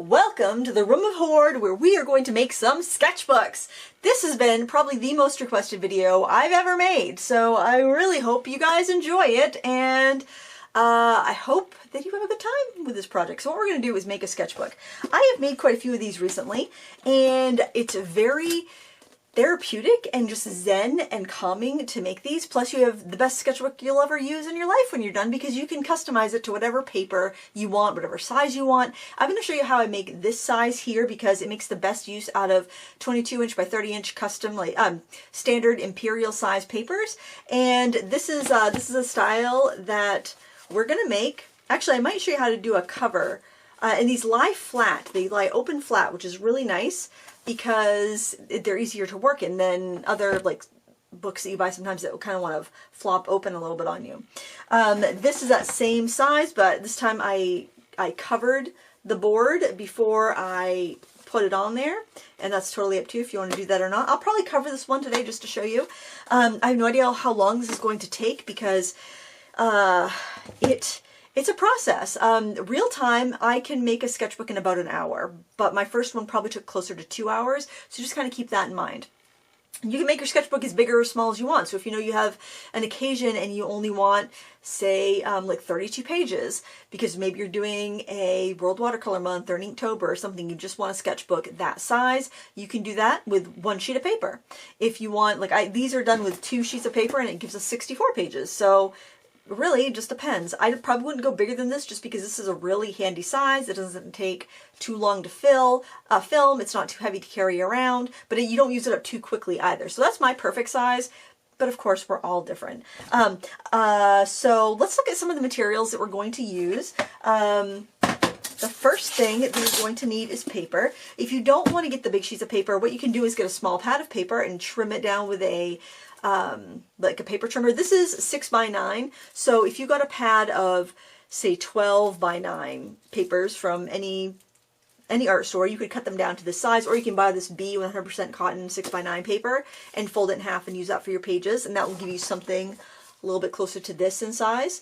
Welcome to the Room of Horde, where we are going to make some sketchbooks. This has been probably the most requested video I've ever made, so I really hope you guys enjoy it, and I hope that you have a good time with this project. So what we're going to do is make a sketchbook. I have made quite a few of these recently, and it's very therapeutic and just zen and calming to make these. Plus you have the best sketchbook you'll ever use in your life when you're done, because you can customize it to whatever paper you want, whatever size you want. I'm going to show you how I make this size here because it makes the best use out of 22" by 30" custom, like standard imperial size papers. And this is a style that we're going to make. Actually, I might show you how to do a cover. And these lie flat, they lie open flat, which is really nice because they're easier to work in than other like books that you buy sometimes that kind of want to flop open a little bit on you. This is that same size, but this time I covered the board before I put it on there, and that's totally up to you if you want to do that or not. I'll probably cover this one today just to show you. I have no idea how long this is going to take because it's a process. Real time, I can make a sketchbook in about an hour, but my first one probably took closer to 2 hours, so just kind of keep that in mind. You can make your sketchbook as big or as small as you want. So if you know you have an occasion and you only want, say, like 32 pages, because maybe you're doing a World Watercolor Month or an Inktober or something, you just want a sketchbook that size, you can do that with 1 sheet of paper. If you want, like these are done with 2 sheets of paper and it gives us 64 pages. So really, it just depends. I probably wouldn't go bigger than this just because this is a really handy size. It doesn't take too long to film. It's not too heavy to carry around, but you don't use it up too quickly either. So that's my perfect size, but of course we're all different. So let's look at some of the materials that we're going to use. The first thing that you're going to need is paper. If you don't want to get the big sheets of paper, what you can do is get a small pad of paper and trim it down with a like a paper trimmer. This is 6 by 9, so if you got a pad of say 12 by 9 papers from any art store, you could cut them down to this size, or you can buy this B 100% cotton 6 by 9 paper and fold it in half and use that for your pages, and that will give you something a little bit closer to this in size.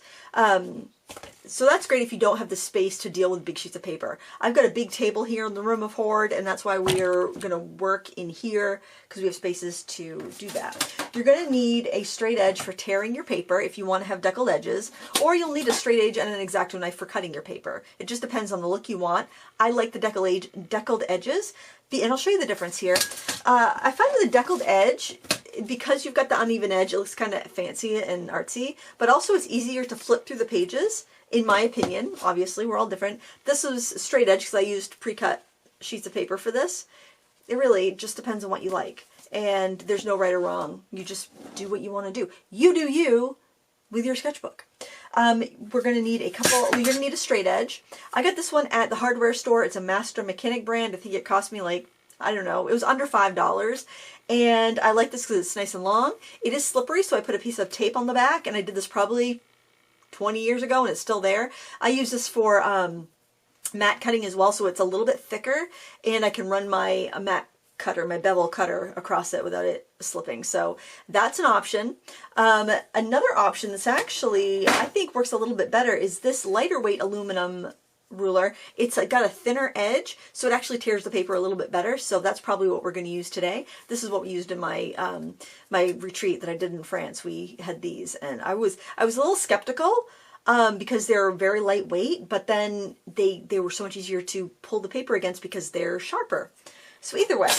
So that's great if you don't have the space to deal with big sheets of paper. I've got a big table here in the Room of Horde, and that's why we're going to work in here, because we have spaces to do that. You're going to need a straight edge for tearing your paper if you want to have deckled edges, or you'll need a straight edge and an X-Acto knife for cutting your paper. It just depends on the look you want. I like the deckled edges, and I'll show you the difference here. I find with the deckled edge, because you've got the uneven edge, it looks kind of fancy and artsy, but also it's easier to flip through the pages, in my opinion. Obviously, we're all different. This was straight edge because I used pre-cut sheets of paper for this. It really just depends on what you like, and there's no right or wrong. You just do what you want to do. You do you with your sketchbook. We're going to need you're going to need a straight edge. I got this one at the hardware store. It's a Master Mechanic brand. I think it cost me like, I don't know, it was under $5. And I like this because it's nice and long. It is slippery, so I put a piece of tape on the back, and I did this probably 20 years ago, and it's still there. I use this for mat cutting as well, so it's a little bit thicker, and I can run my mat cutter, my bevel cutter, across it without it slipping. So that's an option. Another option that's actually, I think, works a little bit better is this lighter weight aluminum ruler. It's got a thinner edge, so it actually tears the paper a little bit better. So that's probably what we're going to use today. This is what we used in my my retreat that I did in France. We had these, and I was a little skeptical because they're very lightweight, but then they were so much easier to pull the paper against because they're sharper. So either way,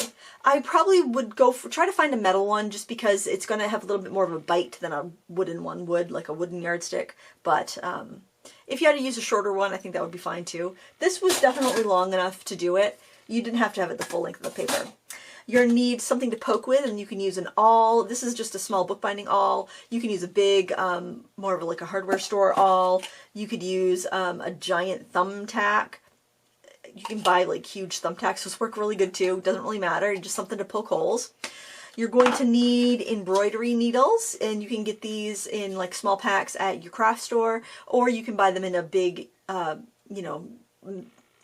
I probably would try to find a metal one, just because it's going to have a little bit more of a bite than a wooden one would, like a wooden yardstick. But if you had to use a shorter one, I think that would be fine too. This was definitely long enough to do it. You didn't have to have it the full length of the paper. You're going to need something to poke with, and you can use an awl. This is just a small bookbinding awl. You can use a big, more of like a hardware store awl. You could use a giant thumbtack. You can buy like huge thumbtacks. Those work really good too. Doesn't really matter. Just something to poke holes. You're going to need embroidery needles, and you can get these in like small packs at your craft store, or you can buy them in a big, you know,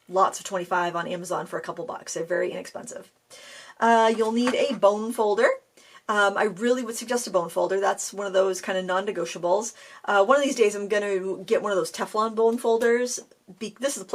lots of 25 on Amazon for a couple bucks. They're very inexpensive. You'll need a bone folder. I really would suggest a bone folder. That's one of those kind of non-negotiables. One of these days I'm going to get one of those Teflon bone folders. This is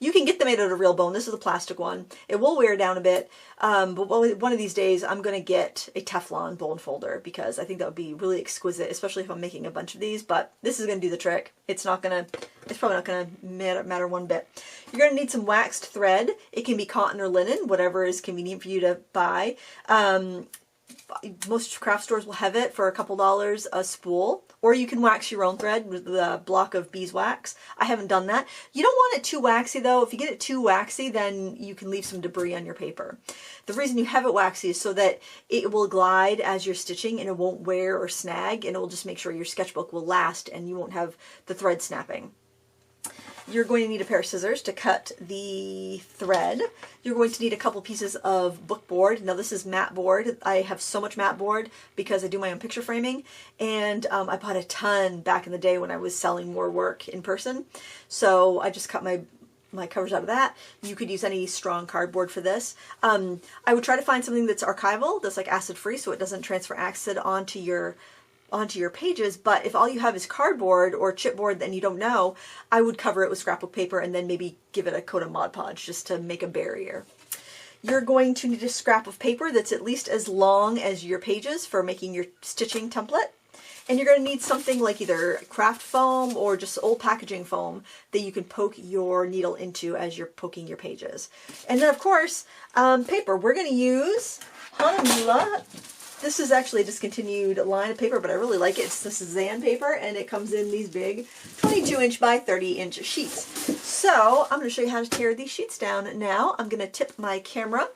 you can get them made out of real bone. This is a plastic one. It will wear down a bit, but one of these days I'm going to get a Teflon bone folder because I think that would be really exquisite, especially if I'm making a bunch of these. But this is going to do the trick. It's probably not going to matter one bit. You're going to need some waxed thread. It can be cotton or linen, whatever is convenient for you to buy. Most craft stores will have it for a couple dollars a spool, or you can wax your own thread with a block of beeswax. I haven't done that. You don't want it too waxy though. If you get it too waxy, then you can leave some debris on your paper. The reason you have it waxy is so that it will glide as you're stitching and it won't wear or snag, and it will just make sure your sketchbook will last and you won't have the thread snapping. You're going to need a pair of scissors to cut the thread. You're going to need a couple pieces of book board. Now this is matte board. I have so much matte board because I do my own picture framing, and I bought a ton back in the day when I was selling more work in person. So I just cut my covers out of that. You could use any strong cardboard for this. I would try to find something that's archival, that's like acid free, so it doesn't transfer acid onto your pages. But if all you have is cardboard or chipboard and you don't know, I would cover it with scrapbook paper and then maybe give it a coat of Mod Podge just to make a barrier. You're going to need a scrap of paper that's at least as long as your pages for making your stitching template. And you're going to need something like either craft foam or just old packaging foam that you can poke your needle into as you're poking your pages. And then of course, paper. We're going to use Hanamula. This is actually a discontinued line of paper, but I really like it. It's the Cezanne paper, and it comes in these big 22-inch by 30-inch sheets. So I'm going to show you how to tear these sheets down now. I'm going to tip my camera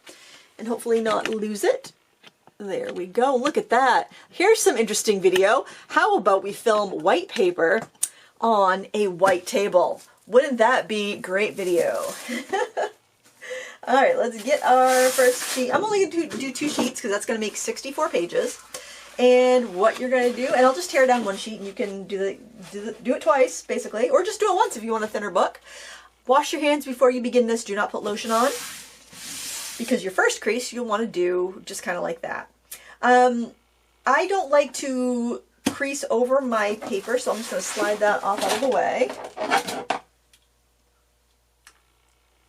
and hopefully not lose it. There we go. Look at that. Here's some interesting video. How about we film white paper on a white table? Wouldn't that be great video? All right, let's get our first sheet. I'm only going to do 2 sheets because that's going to make 64 pages. And what you're going to do, and I'll just tear down one sheet, and you can do it twice, basically, or just do it once if you want a thinner book. Wash your hands before you begin this. Do not put lotion on, because your first crease you'll want to do just kind of like that. I don't like to crease over my paper, so I'm just going to slide that off out of the way.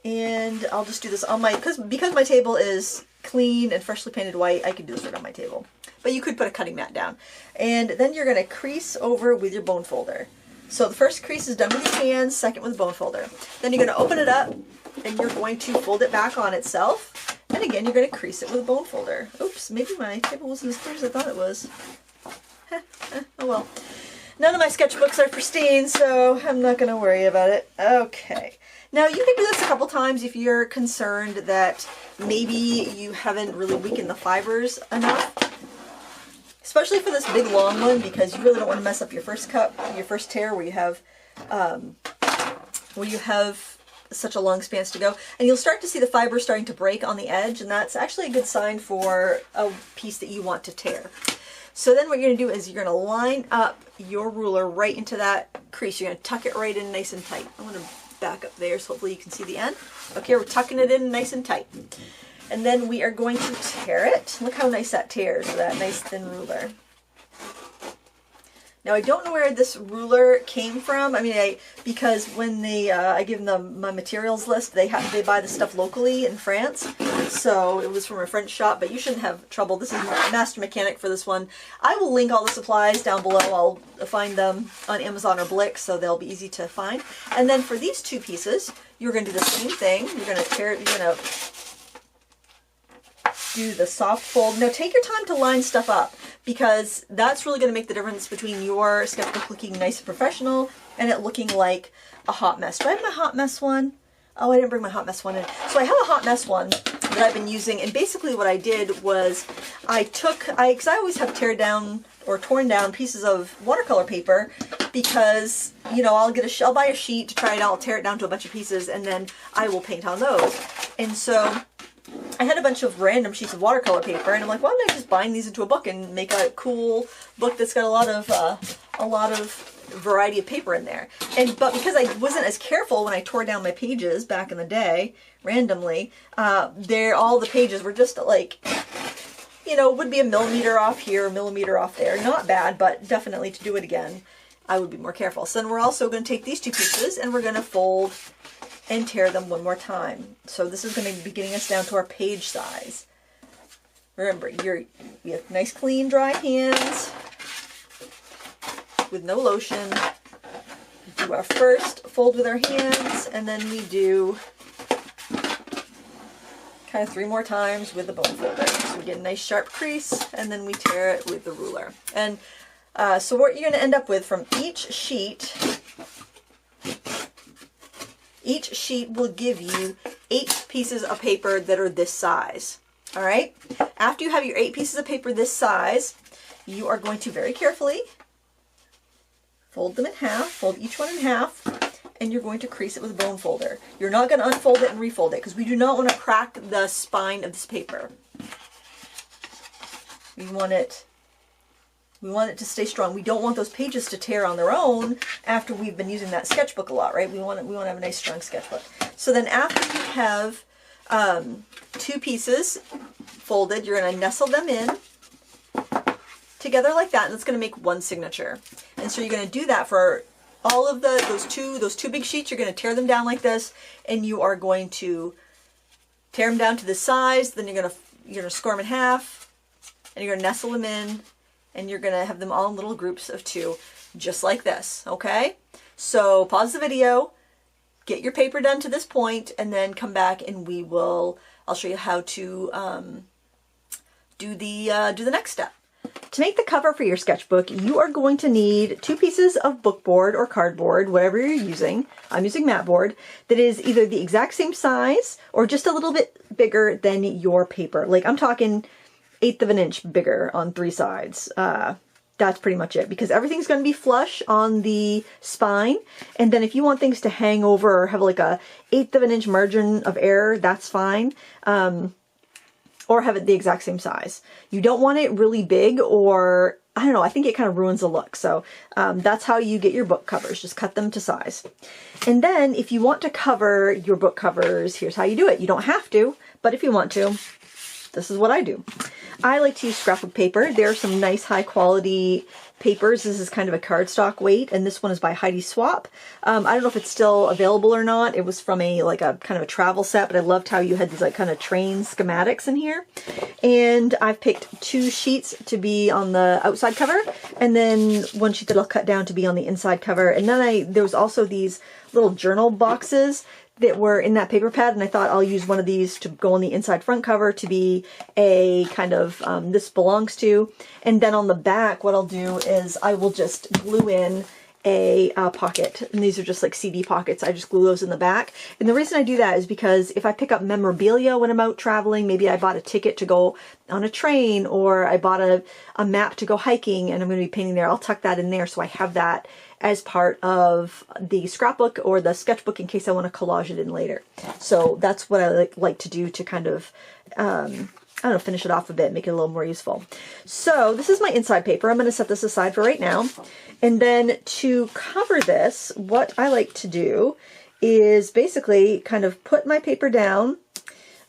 And I'll just do this on my, because my table is clean and freshly painted white, I can do this right on my table. But you could put a cutting mat down. And then you're going to crease over with your bone folder. So the first crease is done with your hands, second with the bone folder. Then you're going to open it up and you're going to fold it back on itself. And again, you're going to crease it with a bone folder. Oops, maybe my table wasn't as clear as I thought it was. Oh well. None of my sketchbooks are pristine, so I'm not going to worry about it. Okay. Now you can do this a couple times if you're concerned that maybe you haven't really weakened the fibers enough. Especially for this big long one, because you really don't want to mess up your first cut, your first tear where you have such a long span to go. And you'll start to see the fibers starting to break on the edge, and that's actually a good sign for a piece that you want to tear. So then what you're going to do is you're going to line up your ruler right into that crease. You're going to tuck it right in nice and tight. I'm going to back up there so hopefully you can see the end. Okay, we're tucking it in nice and tight. And then we are going to tear it. Look how nice that tears with that nice thin ruler. Now I don't know where this ruler came from. I mean, because when I give them my materials list, they buy the stuff locally in France. So it was from a French shop, but you shouldn't have trouble. This is Master Mechanic for this one. I will link all the supplies down below. I'll find them on Amazon or Blick, so they'll be easy to find. And then for these 2 pieces, you're going to do the same thing. You're going to tear it. You're going to do the soft fold. Now take your time to line stuff up, because that's really going to make the difference between your sketchbook looking nice and professional and it looking like a hot mess. Do I have my hot mess one? Oh, I didn't bring my hot mess one in. So I have a hot mess one that I've been using, and basically what I did was because I always have tear down or torn down pieces of watercolor paper, because, you know, I'll buy a sheet to try it out, I'll tear it down to a bunch of pieces, and then I will paint on those. And so I had a bunch of random sheets of watercolor paper, and I'm like, why don't I just bind these into a book and make a cool book that's got a lot of variety of paper in there. But because I wasn't as careful when I tore down my pages back in the day randomly, all the pages were just like, you know, would be a millimeter off here, a millimeter off there. Not bad, but definitely to do it again, I would be more careful. So then we're also going to take these two pieces and we're going to fold and tear them one more time. So this is going to be getting us down to our page size. Remember, we have nice, clean, dry hands with no lotion. Do our first fold with our hands, and then we do kind of 3 more times with the bone folder. So we get a nice sharp crease, and then we tear it with the ruler. And so what you're going to end up with from each sheet will give you 8 pieces of paper that are this size. All right? After you have your 8 pieces of paper this size, you are going to very carefully fold them in half, fold each one in half, and you're going to crease it with a bone folder. You're not going to unfold it and refold it because we do not want to crack the spine of this paper. We want it to stay strong. We don't want those pages to tear on their own after we've been using that sketchbook a lot, right? We want to have a nice strong sketchbook. So then after you have 2 pieces folded, you're going to nestle them in together like that, and it's going to make one signature. And so you're going to do that for all of those two big sheets. You're going to tear them down like this, and you are going to tear them down to this size. Then you're going to score them in half, and you're going to nestle them in, and you're going to have them all in little groups of 2, just like this. Okay? So pause the video, get your paper done to this point, and then come back and I'll show you how to do the next step. To make the cover for your sketchbook, you are going to need 2 pieces of bookboard or cardboard, whatever you're using. I'm using matte board, that is either the exact same size or just a little bit bigger than your paper. Like I'm talking 1/8 of an inch bigger on 3 sides. That's pretty much it, because everything's going to be flush on the spine. And then if you want things to hang over or have like a 1/8 of an inch margin of error, that's fine. Or have it the exact same size. You don't want it really big, or I don't know, I think it kind of ruins the look. So that's how you get your book covers. Just cut them to size. And then if you want to cover your book covers, here's how you do it. You don't have to, but if you want to, this is what I do. I like to use scrapbook paper. There are some nice high quality papers. This is kind of a cardstock weight, and this one is by Heidi Swap. I don't know if it's still available or not. It was from a kind of a travel set, but I loved how you had these like kind of train schematics in here. And I've picked 2 sheets to be on the outside cover, and then 1 sheet that I'll cut down to be on the inside cover. And then there was also these little journal boxes that were in that paper pad, and I thought I'll use one of these to go on the inside front cover to be a kind of, this belongs to. And then on the back, what I'll do is I will just glue in a pocket. And these are just like CD pockets. I just glue those in the back. And the reason I do that is because if I pick up memorabilia when I'm out traveling, maybe I bought a ticket to go on a train, or I bought a map to go hiking and I'm going to be painting there, I'll tuck that in there so I have that as part of the scrapbook or the sketchbook in case I want to collage it in later. So that's what I like to do to kind of, I don't know, finish it off a bit, make it a little more useful. So this is my inside paper. I'm going to set this aside for right now. And then to cover this, what I like to do is basically kind of put my paper down.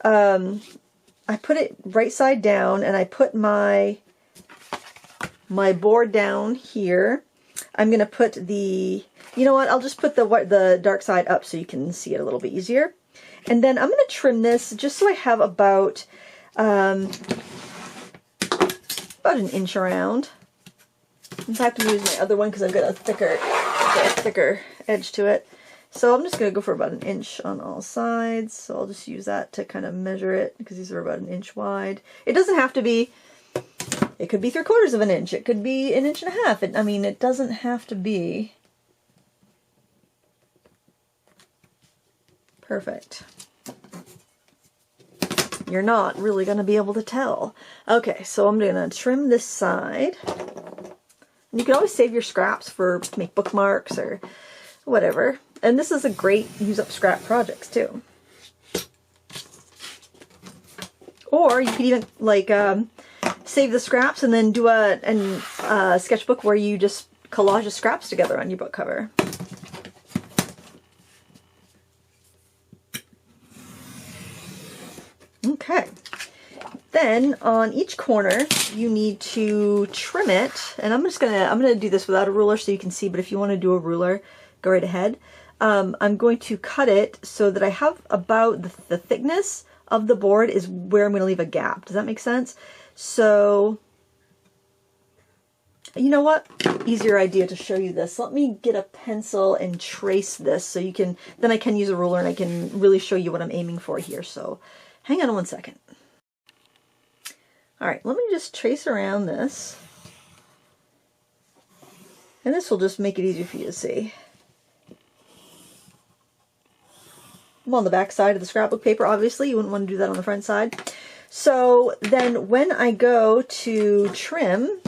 I put it right side down, and I put my board down here. I'm going to put you know what, I'll just put the dark side up so you can see it a little bit easier. And then I'm going to trim this just so I have about an inch around. In fact, I'm going to use my other one because I've got a thicker edge to it. So I'm just going to go for about 1 inch on all sides. So I'll just use that to kind of measure it because these are about 1 inch wide. It doesn't have to be. It could be 3/4 of an inch. It could be 1.5 inches. I mean, it doesn't have to be perfect. You're not really going to be able to tell. Okay, so I'm going to trim this side. And you can always save your scraps to make bookmarks or whatever. And this is a great use up scrap projects too. Or you could even like save the scraps and then do a sketchbook where you just collage the scraps together on your book cover. Okay. then on each corner, you need to trim it. And I'm gonna do this without a ruler so you can see, but if you want to do a ruler, go right ahead. I'm going to cut it so that I have about the thickness of the board is where I'm going to leave a gap. Does that make sense? So, you know what? Easier idea to show you this. Let me get a pencil and trace this so you can, then I can use a ruler and I can really show you what I'm aiming for here. So hang on one second. All right, let me just trace around this. And this will just make it easier for you to see. I'm on the back side of the scrapbook paper, obviously. You wouldn't want to do that on the front side. So then when I go to trim,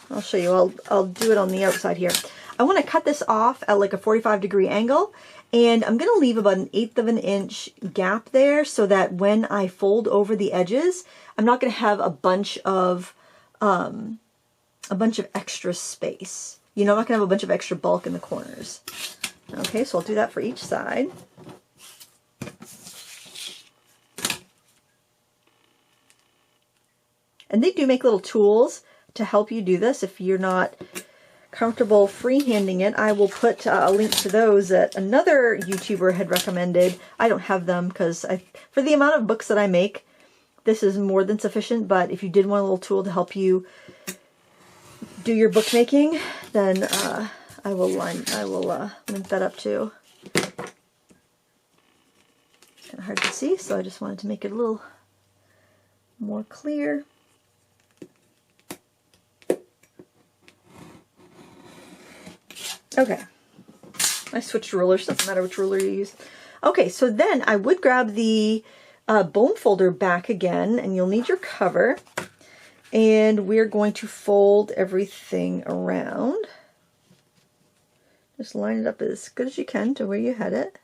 I'll show you, I'll do it on the outside here. I want to cut this off at like a 45-degree angle, and I'm going to leave about 1/8 of an inch gap there so that when I fold over the edges, I'm not going to have a bunch of extra space. You know, I'm not going to have a bunch of extra bulk in the corners. Okay, so I'll do that for each side. And they do make little tools to help you do this. If you're not comfortable freehanding it, I will put a link to those that another YouTuber had recommended. I don't have them because for the amount of books that I make, this is more than sufficient. But if you did want a little tool to help you do your bookmaking, then I will link that up too. It's kind of hard to see, so I just wanted to make it a little more clear. Okay, I switched rulers, doesn't matter which ruler you use. Okay, so then I would grab the bone folder back again, and you'll need your cover, and we're going to fold everything around. Just line it up as good as you can to where you had it.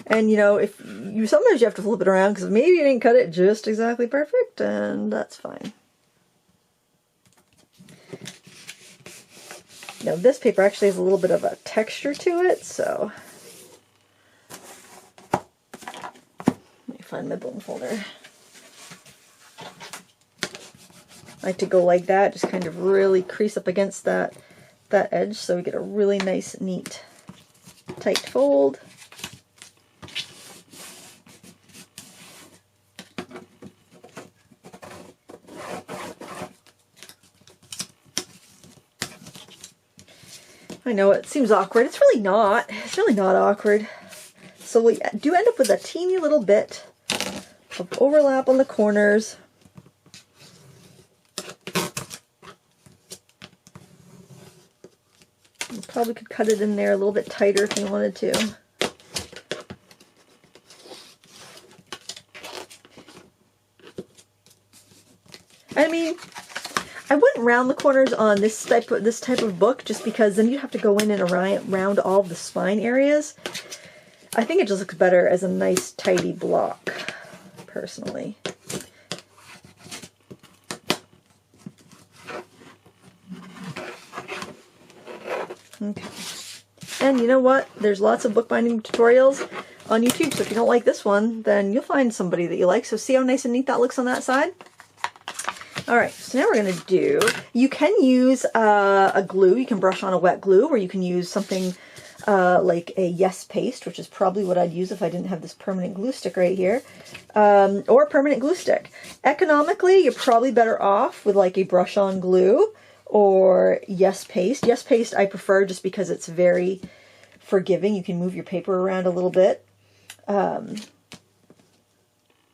And you know, if you sometimes you have to flip it around because maybe you didn't cut it just exactly perfect, and that's fine. Now this paper actually has a little bit of a texture to it, so let me find my bone folder. I like to go like that, just kind of really crease up against that edge so we get a really nice, neat, tight fold. I know it seems awkward. It's really not. It's really not awkward. So we do end up with a teeny little bit of overlap on the corners. You probably could cut it in there a little bit tighter if you wanted to. I mean, I wouldn't round the corners on this type of book just because then you'd have to go in and round all of the spine areas. I think it just looks better as a nice tidy block, personally. Okay. And you know what? There's lots of bookbinding tutorials on YouTube, so if you don't like this one, then you'll find somebody that you like. So see how nice and neat that looks on that side? Alright, so now we're going to do, you can use a glue, you can brush on a wet glue, or you can use something like a Yes paste, which is probably what I'd use if I didn't have this permanent glue stick right here, or a permanent glue stick. Economically, you're probably better off with like a brush on glue or Yes paste. Yes paste I prefer just because it's very forgiving. You can move your paper around a little bit.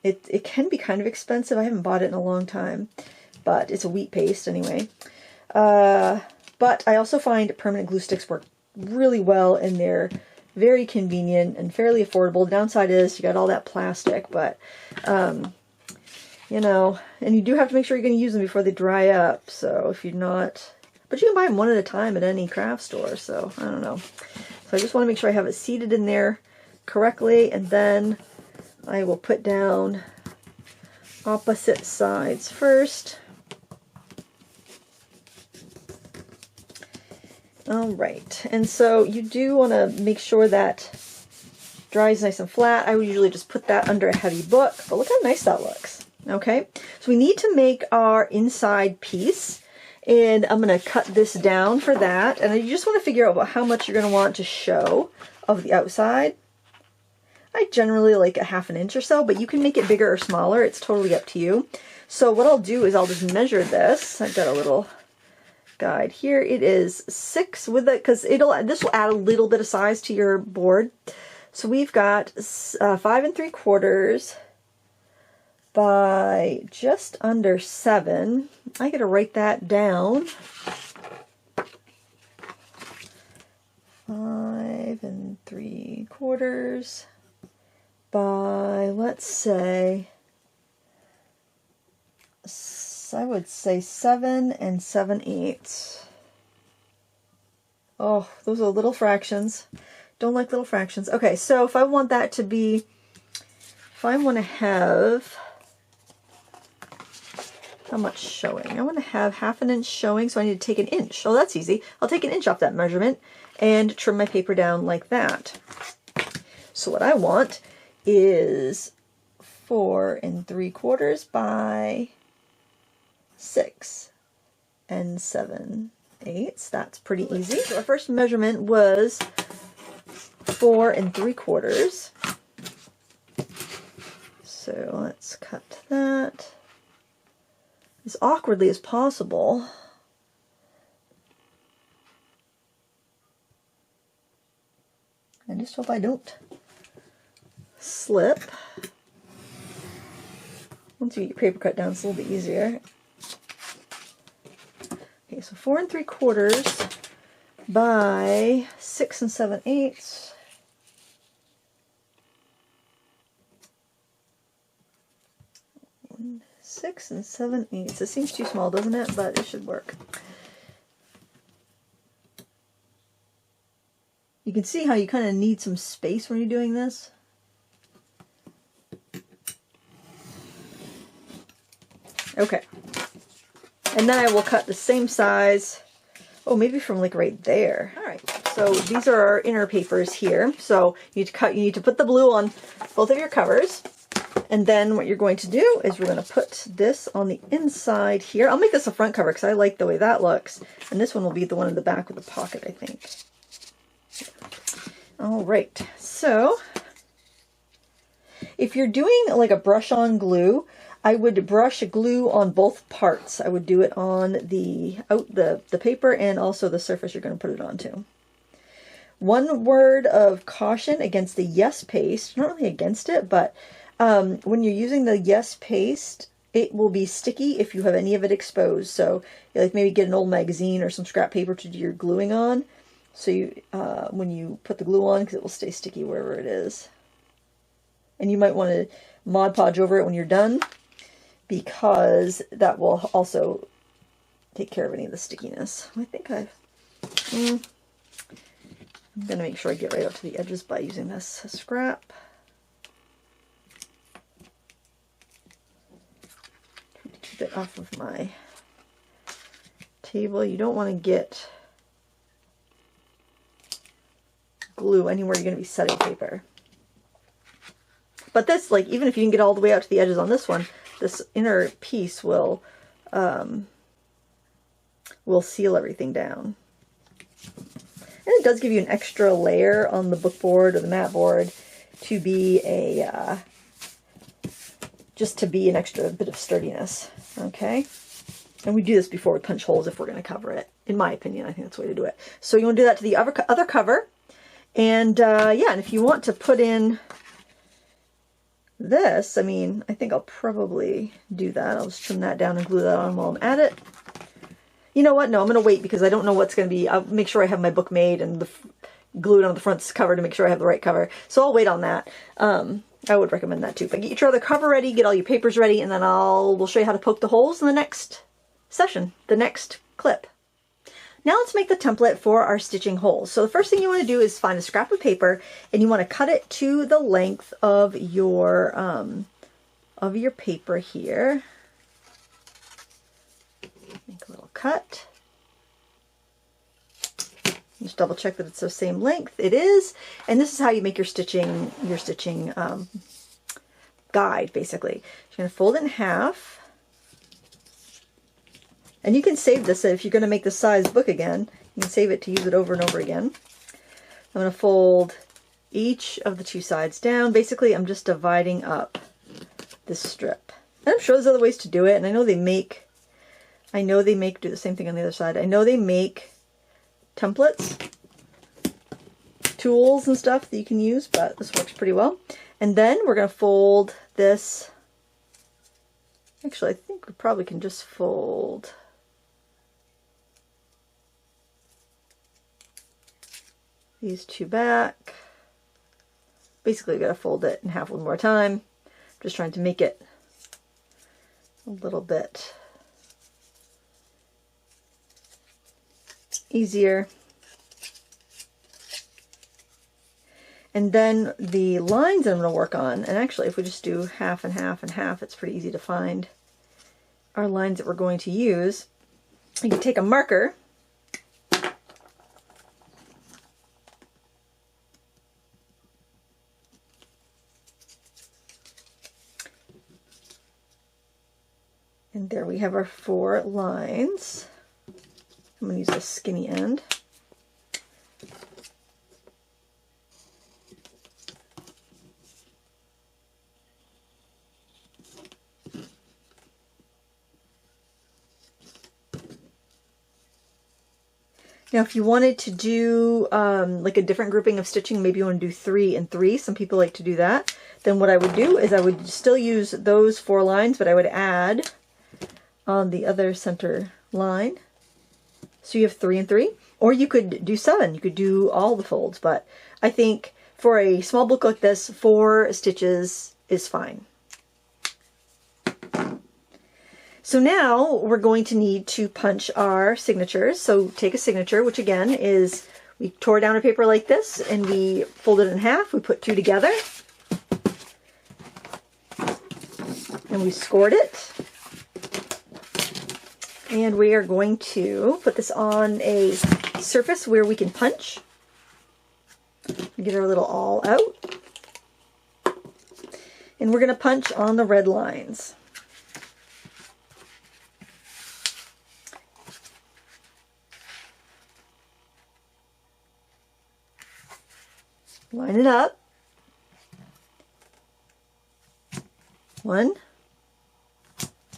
It can be kind of expensive. I haven't bought it in a long time, but it's a wheat paste anyway. But I also find permanent glue sticks work really well, and they're very convenient and fairly affordable. The downside is you got all that plastic, but you know, and you do have to make sure you're going to use them before they dry up. So if you're not, but you can buy them one at a time at any craft store. So I don't know. So I just want to make sure I have it seated in there correctly, and then I will put down opposite sides first. All right, and so you do want to make sure that Dries nice and flat. I would usually just put that under a heavy book, but look how nice that looks. Okay, so we need to make our inside piece, and I'm going to cut this down for that. And you just want to figure out about how much you're going to want to show of the outside. I generally like a 1/2 inch or so, but you can make it bigger or smaller. It's totally up to you. So what I'll do is I'll just measure this. I've got a little guide here. It is 6 with it, because this will add a little bit of size to your board. So we've got 5 3/4 by just under 7. I gotta write that down. 5 3/4 by, let's say, I would say 7 7/8. Oh, those are little fractions. Don't like little fractions. Okay, so if I want that to be, if I want to have, how much showing? I want to have 1/2 inch showing, so I need to take 1 inch. Oh, that's easy. I'll take 1 inch off that measurement and trim my paper down like that. So what I want is 4 3/4 by 6 7/8. That's pretty easy. So our first measurement was 4 3/4. So let's cut that as awkwardly as possible. I just hope I don't slip. Once you get your paper cut down, it's a little bit easier. Okay, so 4 3/4 by 6 7/8. 6 7/8. This seems too small, doesn't it? But it should work. You can see how you kind of need some space when you're doing this. Okay. And then I will cut the same size. Oh, maybe from like right there. All right. So these are our inner papers here. So you need to put the blue on both of your covers. And then what you're going to do is we're going to put this on the inside here. I'll make this a front cover because I like the way that looks. And this one will be the one in the back with the pocket, I think. All right. So if you're doing like a brush on glue, I would brush glue on both parts. I would do it on the paper and also the surface you're going to put it onto. One word of caution against the Yes paste. Not really against it, but when you're using the Yes paste, it will be sticky if you have any of it exposed. So like maybe get an old magazine or some scrap paper to do your gluing on. So you, when you put the glue on, because it will stay sticky wherever it is. And you might want to Mod Podge over it when you're done, because that will also take care of any of the stickiness. I think I'm going to make sure I get right up to the edges by using this scrap. Keep it off of my table. You don't want to get glue anywhere you're going to be setting paper. But this, like, even if you can get all the way out to the edges on this one, this inner piece will seal everything down. And it does give you an extra layer on the book board or the mat board to be a just to be an extra bit of sturdiness. Okay, and we do this before we punch holes if we're going to cover it. In my opinion, I think that's the way to do it. So you want to do that to the other cover, and yeah, and if you want to put in this, I mean, I think I'll probably do that. I'll just trim that down and glue that on while I'm at it. You know what? No, I'm going to wait because I don't know what's going to be. I'll make sure I have my book made and glue it on the front cover to make sure I have the right cover. So I'll wait on that. I would recommend that too. But get your other cover ready, get all your papers ready, and then we'll show you how to poke the holes in the next session, the next clip. Now let's make the template for our stitching holes. So the first thing you want to do is find a scrap of paper, and you want to cut it to the length of your paper here. Make a little cut. Just double check that it's the same length. It is. And this is how you make your stitching guide, basically. You're going to fold it in half. And you can save this if you're going to make the size book again. You can save it to use it over and over again. I'm going to fold each of the two sides down. Basically, I'm just dividing up this strip. And I'm sure there's other ways to do it. And I know they make, do the same thing on the other side. I know they make templates, tools and stuff that you can use, but this works pretty well. And then we're going to fold this. Actually, I think we probably can just fold these two back. Basically, we've got to fold it in half one more time. Just trying to make it a little bit easier. And then the lines I'm going to work on, and actually if we just do half and half and half, it's pretty easy to find our lines that we're going to use. You can take a marker and there we have our 4 lines. I'm going to use the skinny end. Now, if you wanted to do like a different grouping of stitching, maybe you want to do 3 and 3. Some people like to do that. Then what I would do is I would still use those 4 lines, but I would add on the other center line. So you have 3 and 3. Or you could do 7. You could do all the folds. But I think for a small book like this, 4 stitches is fine. So now we're going to need to punch our signatures. So take a signature, which again is, we tore down a paper like this and we folded it in half. We put 2 together and we scored it. And we are going to put this on a surface where we can punch. Get our little awl out. And we're going to punch on the red lines. Line it up. 1,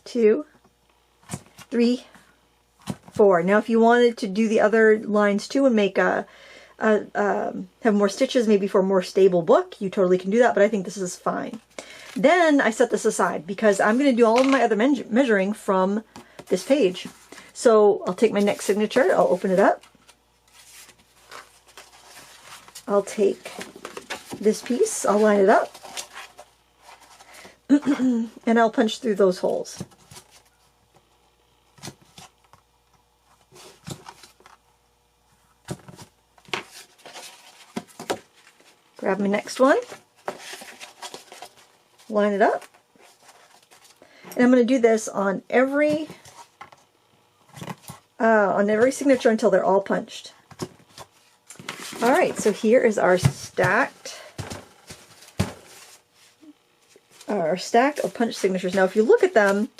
2, 3, 4. Now if you wanted to do the other lines too and make have more stitches, maybe for a more stable book, you totally can do that, but I think this is fine. Then I set this aside because I'm going to do all of my other measuring from this page. So I'll take my next signature, I'll open it up. I'll take this piece, I'll line it up, and I'll punch through those holes. Grab my next one, line it up, and I'm going to do this on every signature until they're all punched. Alright, so here is our stack of punch signatures. Now if you look at them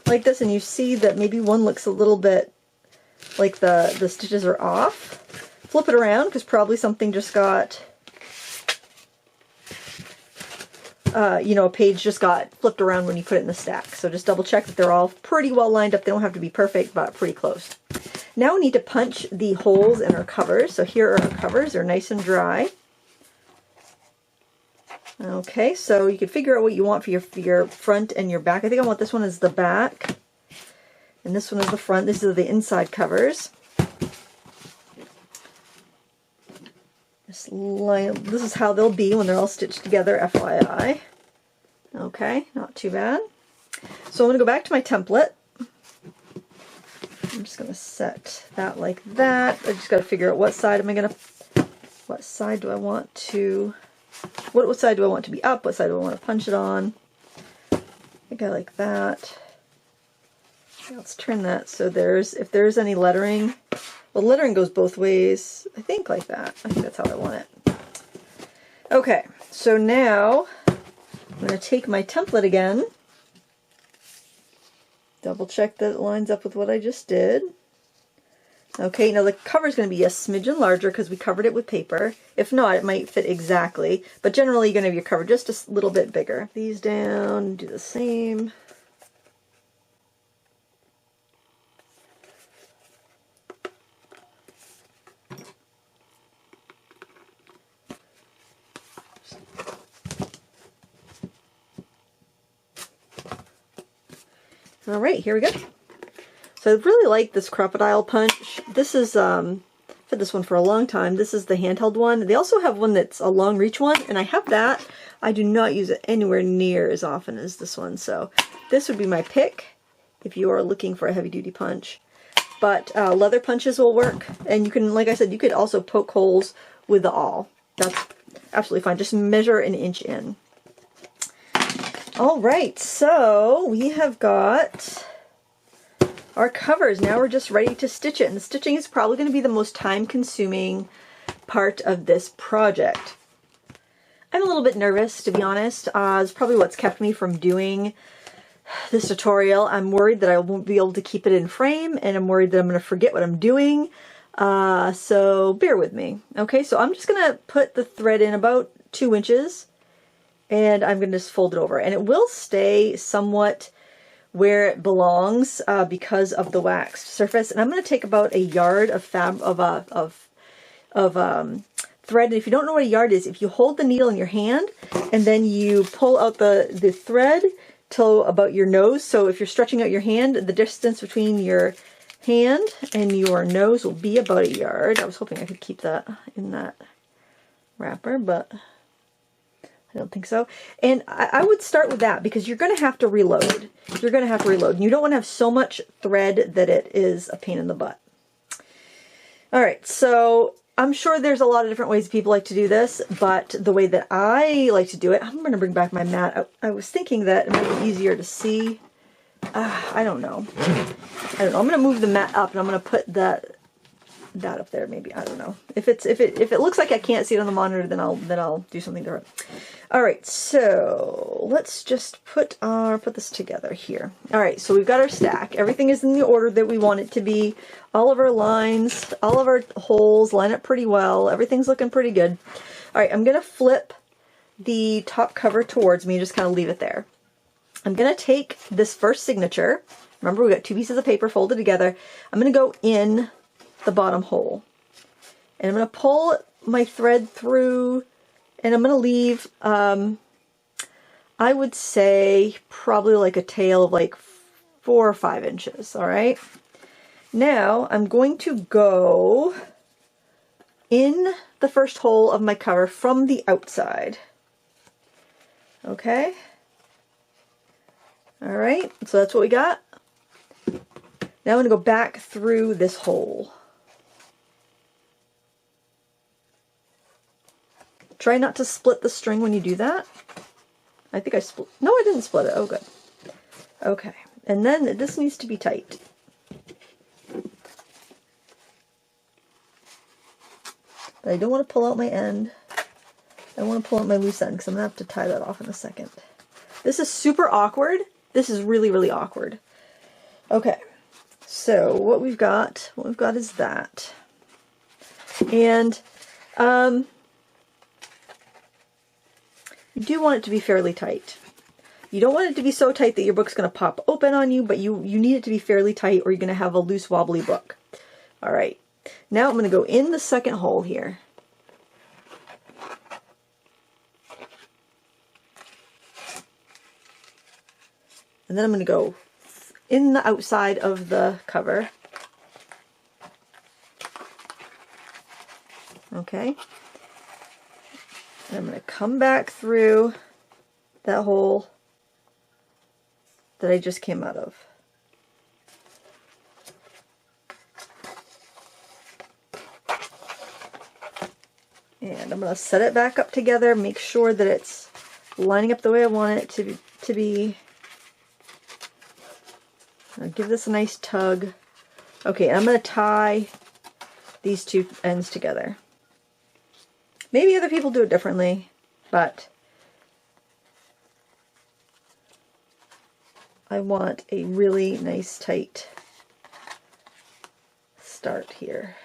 like this and you see that maybe one looks a little bit like the stitches are off, flip it around because probably something just got, a page just got flipped around when you put it in the stack. So just double check that they're all pretty well lined up. They don't have to be perfect, but pretty close. Now we need to punch the holes in our covers. So here are our covers. They're nice and dry. Okay, so you can figure out what you want for your front and your back. I think I want this one as the back, and this one is the front. These are the inside covers. This is how they'll be when they're all stitched together, FYI. Okay, not too bad. So I'm going to go back to my template. I'm just going to set that like that. I just got to figure out what side am I going to, what side do I want to, what side do I want to be up, what side do I want to punch it on. I think I like that. Let's turn that so if there's any lettering Well, lettering goes both ways. I think like that. I think that's how I want it. Okay, so now I'm going to take my template again. Double check that it lines up with what I just did. Okay, now the cover is going to be a smidgen larger because we covered it with paper. If not, it might fit exactly. But generally, you're going to have your cover just a little bit bigger. These down, do the same. All right, here we go. So I really like this crocodile punch. This is, I've had this one for a long time. This is the handheld one. They also have one that's a long reach one, and I have that. I do not use it anywhere near as often as this one, so this would be my pick if you are looking for a heavy duty punch. But leather punches will work, and you can, like I said, you could also poke holes with the awl. That's absolutely fine. Just measure an inch in. All right, so we have got our covers. Now we're just ready to stitch it. And the stitching is probably going to be the most time-consuming part of this project. I'm a little bit nervous, to be honest. It's probably what's kept me from doing this tutorial. I'm worried that I won't be able to keep it in frame, and I'm worried that I'm going to forget what I'm doing. So bear with me. Okay, so I'm just going to put the thread in about 2 inches. And I'm going to just fold it over, and it will stay somewhat where it belongs because of the waxed surface. And I'm going to take about a yard of thread. And if you don't know what a yard is, if you hold the needle in your hand and then you pull out the thread till about your nose. So if you're stretching out your hand, the distance between your hand and your nose will be about a yard. I was hoping I could keep that in that wrapper, but I don't think so. And I would start with that because you're going to have to reload. You're going to have to reload. And you don't want to have so much thread that it is a pain in the butt. All right, so I'm sure there's a lot of different ways people like to do this, but the way that I like to do it, I'm going to bring back my mat. I was thinking that it might be easier to see. I don't know. I'm going to move the mat up, and I'm going to put that up there. Maybe, I don't know. If it looks like I can't see it on the monitor, then I'll do something different. All right, so let's just put this together here. All right, so we've got our stack. Everything is in the order that we want it to be. All of our lines, all of our holes line up pretty well. Everything's looking pretty good. All right, I'm gonna flip the top cover towards me and just kind of leave it there. I'm gonna take this first signature. Remember, we got 2 pieces of paper folded together. I'm gonna go in the bottom hole, and I'm going to pull my thread through, and I'm going to leave I would say probably like a tail of like 4 or 5 inches. All right, now I'm going to go in the first hole of my cover from the outside. Okay, all right, so that's what we got. Now I'm going to go back through this hole. Try not to split the string when you do that. I think I split. No, I didn't split it. Oh, good. Okay. And then this needs to be tight. But I don't want to pull out my end. I want to pull out my loose end because I'm going to have to tie that off in a second. This is super awkward. This is really, really awkward. Okay. So what we've got is that. And you do want it to be fairly tight. You don't want it to be so tight that your book's going to pop open on you, but you need it to be fairly tight or you're going to have a loose, wobbly book. All right. Now I'm going to go in the second hole here. And then I'm going to go in the outside of the cover. Okay. And I'm going to come back through that hole that I just came out of. And I'm going to set it back up together, make sure that it's lining up the way I want it to be. I'll give this a nice tug. Okay, I'm going to tie these two ends together. Maybe other people do it differently, but I want a really nice tight start here.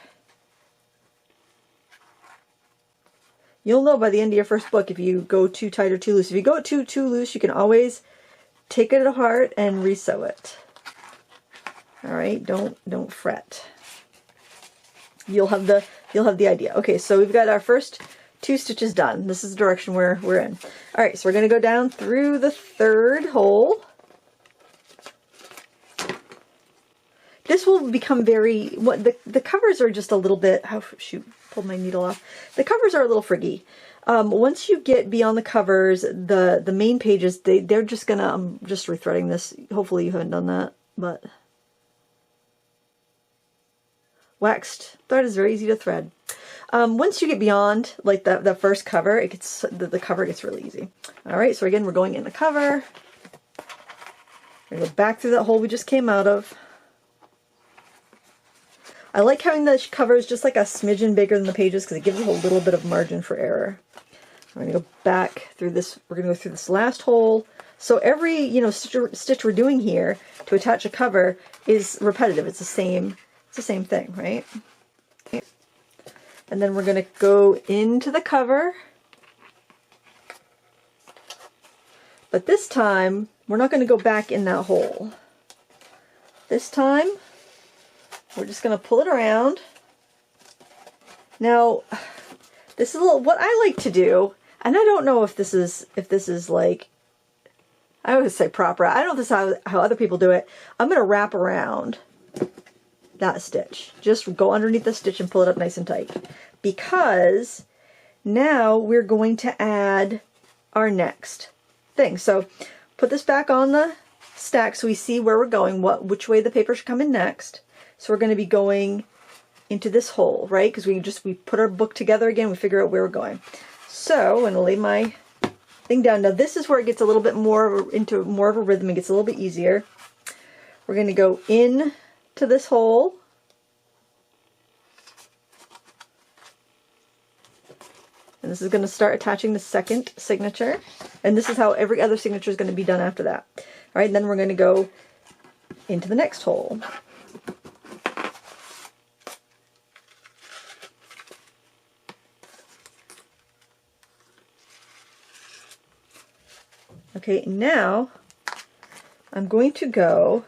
You'll know by the end of your first book if you go too tight or too loose. If you go too loose, you can always take it apart and resew it. All right, don't fret. You'll have the idea. Okay, so we've got our first 2 stitches done. This is the direction we're in. All right, so we're going to go down through the 3rd hole. This will become very, the covers are just a little bit, oh shoot, pulled my needle off. The covers are a little friggy. Once you get beyond the covers, the main pages, they're just gonna, I'm just rethreading this. Hopefully you haven't done that, but waxed thread is very easy to thread. Once you get beyond like the first cover, it gets, the cover gets really easy. All right, so again, we're going in the cover. We're gonna go back through that hole we just came out of. I like having the covers just like a smidgen bigger than the pages because it gives a little bit of margin for error. I'm going to go back through this. We're going to go through this last hole. So every, you know, stitch we're doing here to attach a cover is repetitive. It's the same thing, right? And then we're going to go into the cover. But this time, we're not going to go back in that hole. This time, we're just going to pull it around. Now, this is what I like to do, and I don't know if this is like, I always say proper. I don't know if this is how other people do it. I'm going to wrap around that stitch. Just go underneath the stitch and pull it up nice and tight. Because now we're going to add our next thing. So put this back on the stack so we see where we're going, which way the paper should come in next. So we're going to be going into this hole, right? Because we put our book together again, we figure out where we're going. So I'm going to lay my thing down. Now this is where it gets a little bit more into more of a rhythm. It gets a little bit easier. We're going to go in to this hole. And this is going to start attaching the second signature. And this is how every other signature is going to be done after that. All right, and then we're going to go into the next hole. Okay, now I'm going to go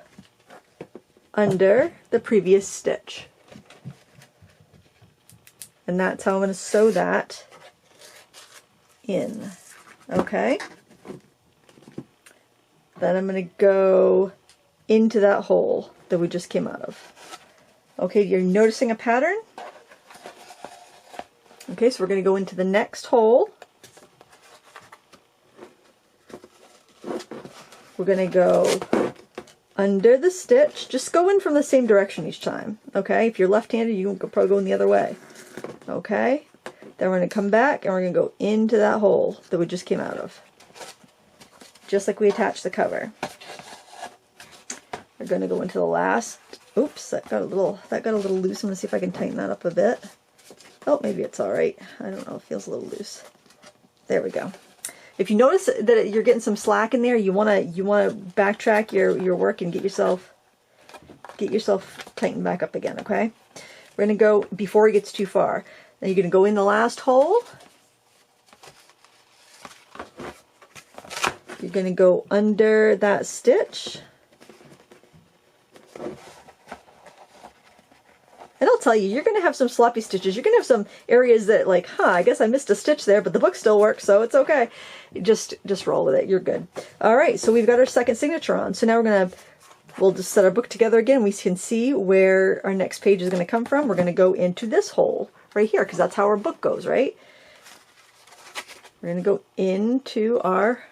under the previous stitch. And that's how I'm going to sew that in. Okay? Then I'm going to go into that hole that we just came out of. Okay, you're noticing a pattern? Okay, so we're going to go into the next hole. We're going to go under the stitch. Just go in from the same direction each time. Okay, if you're left-handed, you can probably go in the other way. Okay, then we're going to come back and we're going to go into that hole that we just came out of. Just like we attached the cover. We're going to go into the last. Oops, that got a little loose. I'm going to see if I can tighten that up a bit. Oh, maybe it's all right. I don't know. It feels a little loose. There we go. If you notice that you're getting some slack in there, you wanna backtrack your work and get yourself tightened back up again. Okay, we're gonna go before it gets too far. Then you're gonna go in the last hole. You're gonna go under that stitch. And I'll tell you, you're going to have some sloppy stitches. You're going to have some areas that like, I guess I missed a stitch there, but the book still works, so it's okay. Just roll with it. You're good. All right, so we've got our second signature on. So now we'll just set our book together again. We can see where our next page is going to come from. We're going to go into this hole right here because that's how our book goes, right? We're going to go into our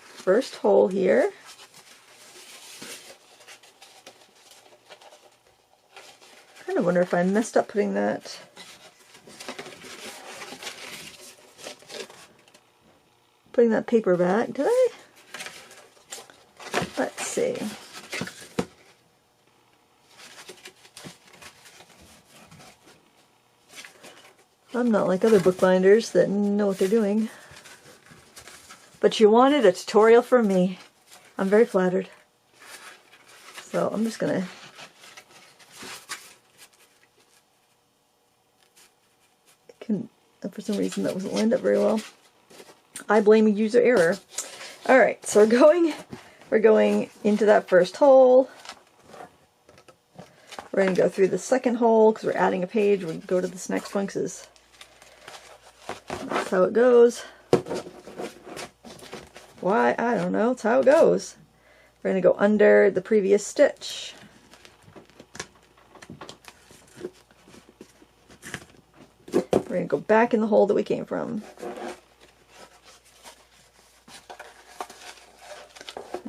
first hole here. I wonder if I messed up putting that paper back. Did I? Let's see. I'm not like other bookbinders that know what they're doing. But you wanted a tutorial from me. I'm very flattered. So I'm just gonna for some reason that wasn't lined up very well. I blame user error. Alright, so we're going into that first hole. We're going to go through the second hole because we're adding a page. We'll go to this next one because that's how it goes. Why? I don't know. It's how it goes. We're going to go under the previous stitch. We're going to go back in the hole that we came from.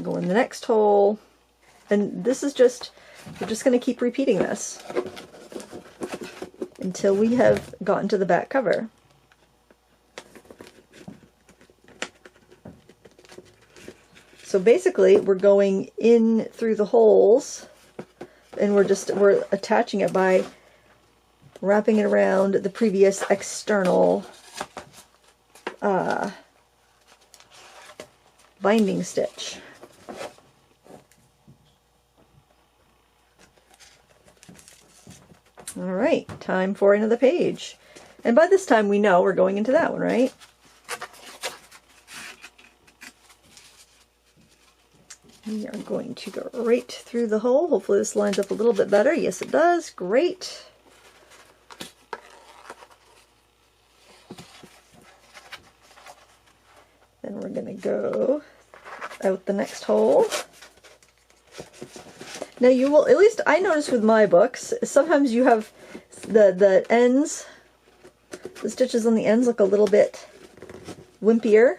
Go in the next hole. And this is just, we're just going to keep repeating this until we have gotten to the back cover. So basically we're going in through the holes and we're attaching it by wrapping it around the previous external binding stitch. Alright, time for another page. And by this time we know we're going into that one, right? We are going to go right through the hole. Hopefully this lines up a little bit better. Yes, it does. Great. Then we're going to go out the next hole. Now you will, at least I notice with my books, sometimes you have the ends, the stitches on the ends look a little bit wimpier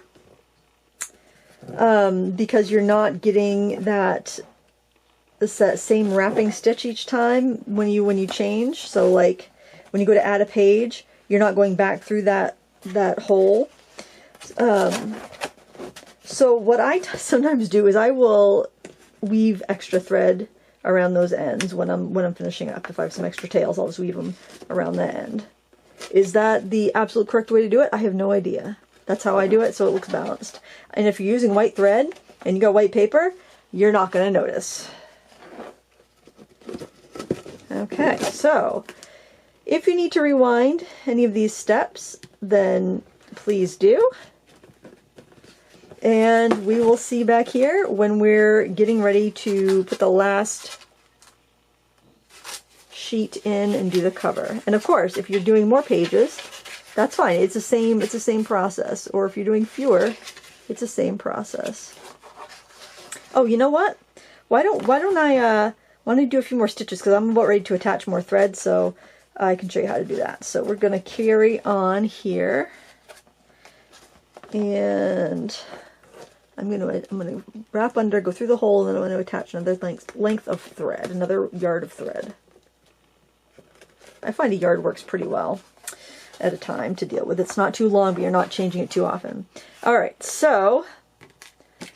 because you're not getting that same wrapping stitch each time when you change. So like when you go to add a page, you're not going back through that hole. So what I sometimes do is I will weave extra thread around those ends when I'm finishing up. If I have some extra tails, I'll just weave them around the end. Is that the absolute correct way to do it? I have no idea. That's how I do it, so it looks balanced. And if you're using white thread and you got white paper, you're not going to notice. Okay, so if you need to rewind any of these steps, then please do. And we will see back here when we're getting ready to put the last sheet in and do the cover. And of course, if you're doing more pages, that's fine. It's the same process. Or if you're doing fewer, it's the same process. Oh, you know what? Why don't I want to do a few more stitches because I'm about ready to attach more thread, so I can show you how to do that. So we're going to carry on here, and I'm going to wrap under, go through the hole, and then I'm going to attach another length of thread, another yard of thread. I find a yard works pretty well at a time to deal with. It's not too long, but you're not changing it too often. Alright, so what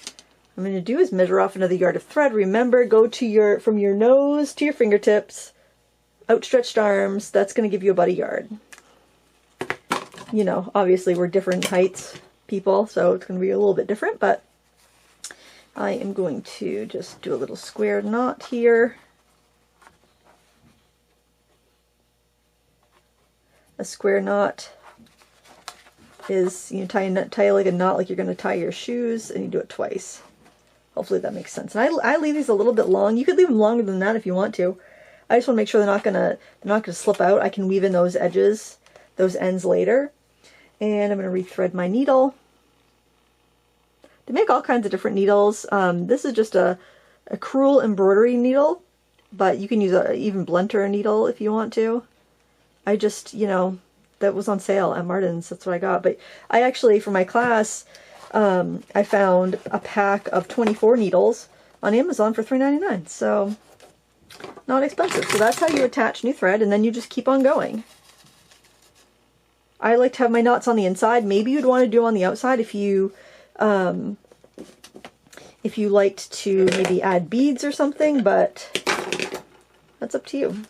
I'm going to do is measure off another yard of thread. Remember, go to from your nose to your fingertips, outstretched arms. That's going to give you about a yard. You know, obviously we're different heights people, so it's going to be a little bit different, but I am going to just do a little square knot here. A square knot is, you tie like a knot like you're going to tie your shoes, and you do it twice. Hopefully that makes sense. And I leave these a little bit long. You could leave them longer than that if you want to. I just want to make sure they're not gonna slip out. I can weave in those edges, those ends later. And I'm going to rethread my needle. They make all kinds of different needles. This is just a crewel embroidery needle, but you can use a even blunter needle if you want to. I just, that was on sale at Martin's. That's what I got. But I actually, for my class, I found a pack of 24 needles on Amazon for $3.99. So, not expensive. So that's how you attach new thread, and then you just keep on going. I like to have my knots on the inside. Maybe you'd want to do them on the outside if you liked to maybe add beads or something, but that's up to you.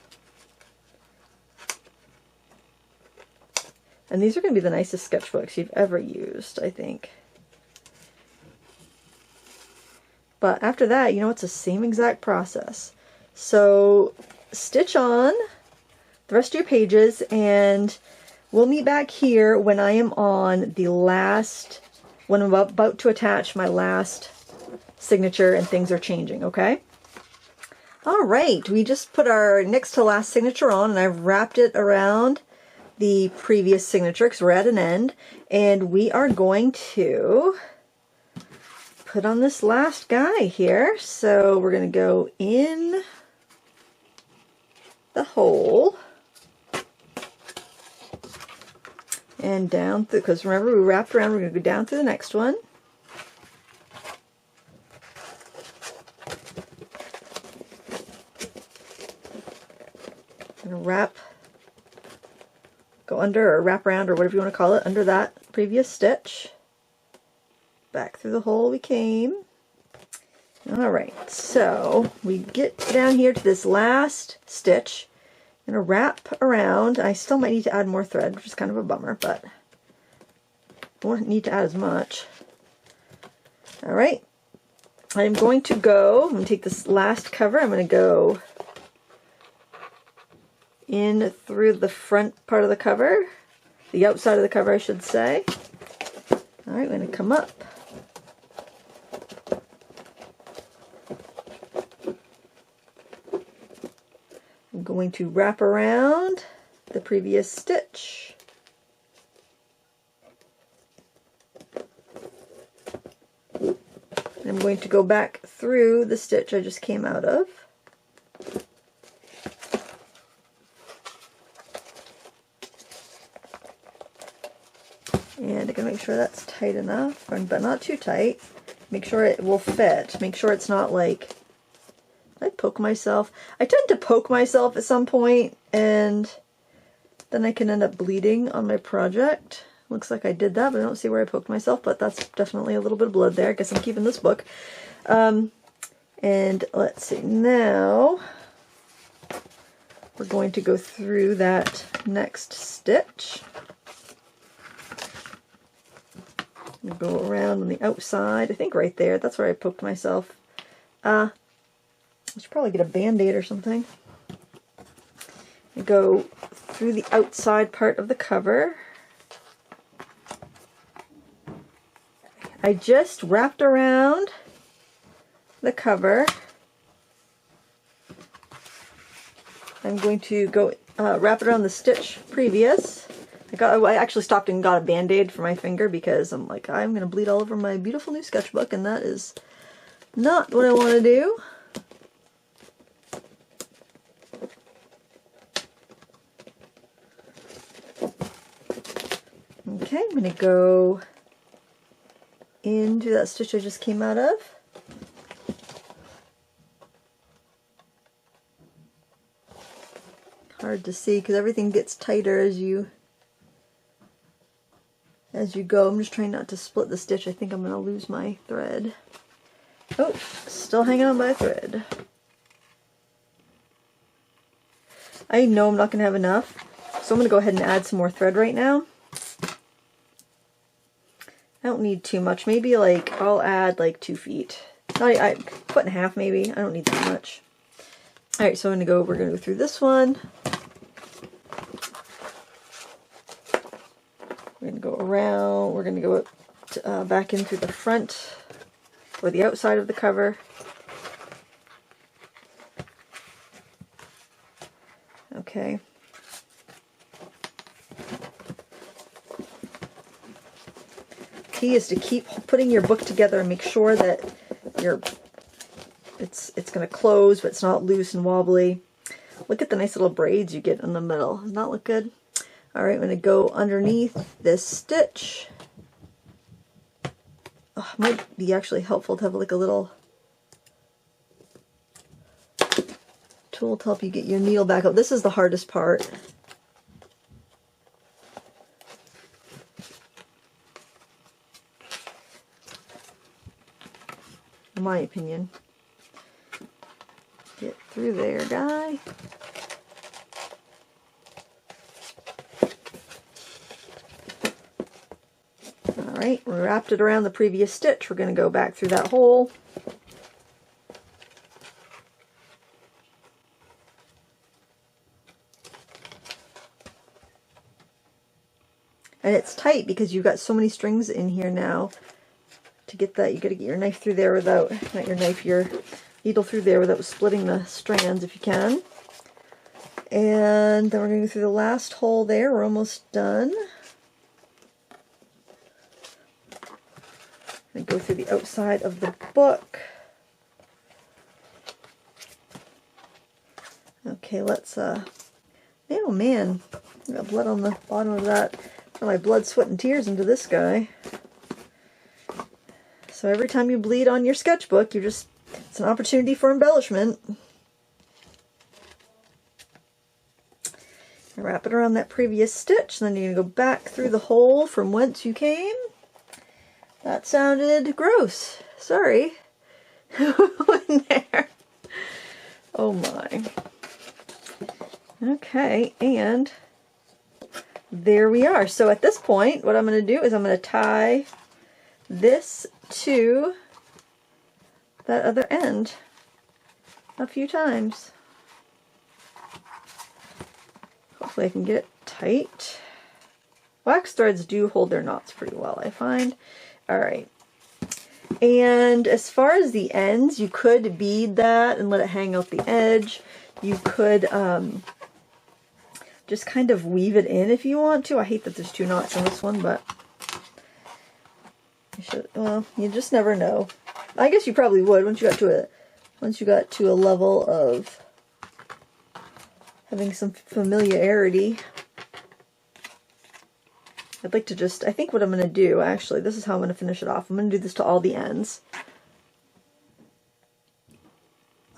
And these are going to be the nicest sketchbooks you've ever used, I think. But after that, you know, it's the same exact process. So stitch on the rest of your pages, and we'll meet back here when I am on the last, when I'm about to attach my last signature and things are changing, okay? All right, we just put our next to last signature on, and I've wrapped it around the previous signature because we're at an end, and we are going to put on this last guy here. So we're going to go in the hole and down through, because remember we wrapped around, we're going to go down through the next one. And wrap, go under or wrap around or whatever you want to call it, under that previous stitch. Back through the hole we came. Alright, so we get down here to this last stitch. I'm going to wrap around. I still might need to add more thread, which is kind of a bummer, but I won't need to add as much. Alright, I'm going to take this last cover, I'm going to go in through the front part of the cover, the outside of the cover I should say. Alright, I'm going to come up. I'm going to wrap around the previous stitch. And I'm going to go back through the stitch I just came out of. And I'm going to make sure that's tight enough, but not too tight. Make sure it will fit. Make sure it's not like, I poke myself. I tend to poke myself at some point, and then I can end up bleeding on my project. Looks like I did that, but I don't see where I poked myself, but that's definitely a little bit of blood there. I guess I'm keeping this book. And let's see, now we're going to go through that next stitch. We'll go around on the outside, I think right there, that's where I poked myself. I should probably get a band-aid or something. And go through the outside part of the cover. I just wrapped around the cover. I'm going to go wrap it around the stitch previous. I actually stopped and got a band-aid for my finger because I'm like, I'm going to bleed all over my beautiful new sketchbook, and that is not what I want to do. Okay, I'm going to go into that stitch I just came out of. Hard to see because everything gets tighter as you go. I'm just trying not to split the stitch. I think I'm going to lose my thread. Oh, still hanging on by a thread. I know I'm not going to have enough, so I'm going to go ahead and add some more thread right now. I don't need too much. Maybe like, I'll add like 2 feet. A foot and a half maybe. I don't need that much. Alright, so we're going to go through this one. We're going to go around, we're going to go to, back in through the front or the outside of the cover. Okay. Key is to keep putting your book together and make sure that it's going to close, but it's not loose and wobbly. Look at the nice little braids you get in the middle. Doesn't that look good? Alright, I'm going to go underneath this stitch. Oh, it might be actually helpful to have like a little tool to help you get your needle back up. This is the hardest part. In my opinion. Get through there, guy. Alright, we wrapped it around the previous stitch. We're going to go back through that hole. And it's tight because you've got so many strings in here now. To get that, you got to get your knife through there without, not your knife, your needle through there without splitting the strands if you can. And then we're going to go through the last hole there. We're almost done. And go through the outside of the book. Okay, let's, oh man, I got blood on the bottom of that. My blood, sweat, and tears into this guy. So every time you bleed on your sketchbook, it's an opportunity for embellishment. Wrap it around that previous stitch, and then you're going to go back through the hole from whence you came. That sounded gross. Sorry. In there. Oh my. Okay, and there we are. So at this point, what I'm going to do is I'm going to tie this to that other end a few times. Hopefully I can get it tight. Wax threads do hold their knots pretty well, I find. Alright. And as far as the ends, you could bead that and let it hang out the edge. You could just kind of weave it in if you want to. I hate that there's two knots on this one, but you should, well, you just never know. I guess you probably would once you got to a level of having some familiarity. I'd like to just, I think what I'm going to do, actually, this is how I'm going to finish it off. I'm going to do this to all the ends.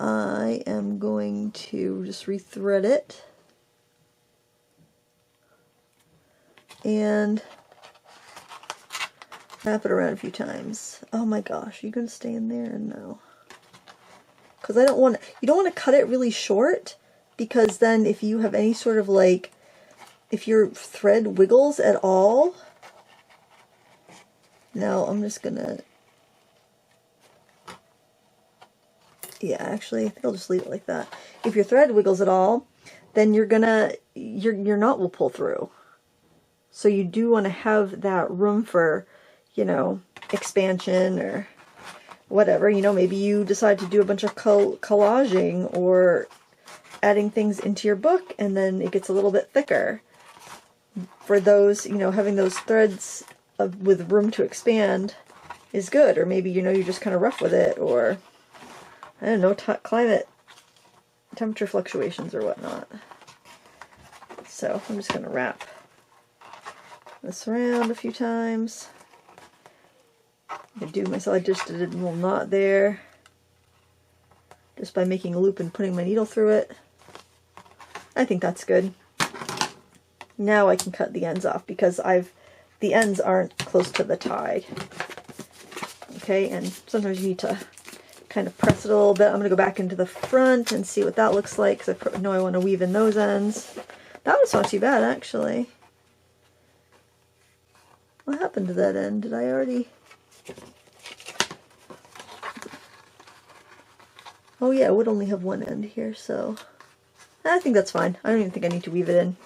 I am going to just rethread it. And wrap it around a few times. Oh my gosh, are you going to stay in there? No. Because I don't want, you don't want to cut it really short, because then if you have any sort of like, if your thread wiggles at all, now I'm just gonna, yeah, actually I think I'll just leave it like that. If your thread wiggles at all, then your knot will pull through. So you do want to have that room for, you know, expansion or whatever. You know, maybe you decide to do a bunch of collaging or adding things into your book, and then it gets a little bit thicker. For those, you know, having those threads with room to expand is good. Or maybe, you know, you're just kind of rough with it, or I don't know, climate, temperature fluctuations or whatnot. So I'm just going to wrap this around a few times. I just did a little knot there, just by making a loop and putting my needle through it. I think that's good. Now I can cut the ends off because the ends aren't close to the tie. Okay, and sometimes you need to kind of press it a little bit. I'm going to go back into the front and see what that looks like, because I know I want to weave in those ends. That was not too bad, actually. What happened to that end? Did I already... Oh yeah, it would only have one end here, so I think that's fine. I don't even think I need to weave it in.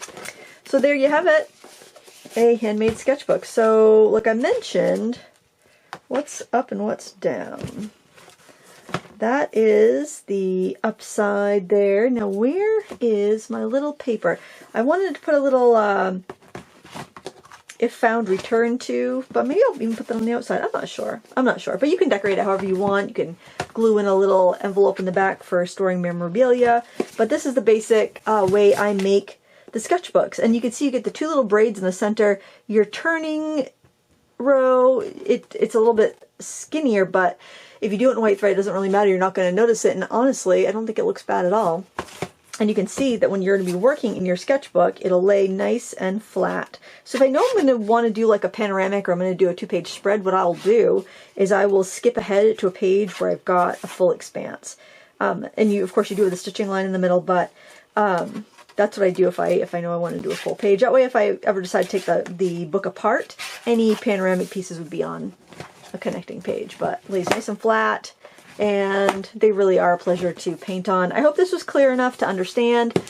So there you have it, a handmade sketchbook. So like I mentioned, what's up and what's down? That is the upside there. Now where is my little paper? I wanted to put a little if found return to, but maybe I'll even put that on the outside. I'm not sure. But you can decorate it however you want. You can glue in a little envelope in the back for storing memorabilia. But this is the basic way I make the sketchbooks. And you can see you get the two little braids in the center. Your turning row, it's a little bit skinnier, but if you do it in white thread, it doesn't really matter. You're not going to notice it. And honestly, I don't think it looks bad at all. And you can see that when you're going to be working in your sketchbook, it'll lay nice and flat. So if I know I'm going to want to do like a panoramic, or I'm going to do a 2-page spread, what I'll do is I will skip ahead to a page where I've got a full expanse. And you, of course, you do it with a stitching line in the middle, but that's what I do if I know I want to do a full page. That way, if I ever decide to take the book apart, any panoramic pieces would be on a connecting page. But it lays nice and flat, and they really are a pleasure to paint on. I hope this was clear enough to understand,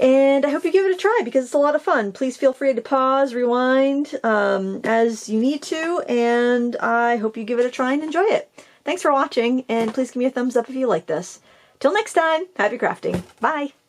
and I hope you give it a try because it's a lot of fun. Please feel free to pause, rewind as you need to, and I hope you give it a try and enjoy it. Thanks for watching, and please give me a thumbs up if you like this. Till next time, happy crafting. Bye!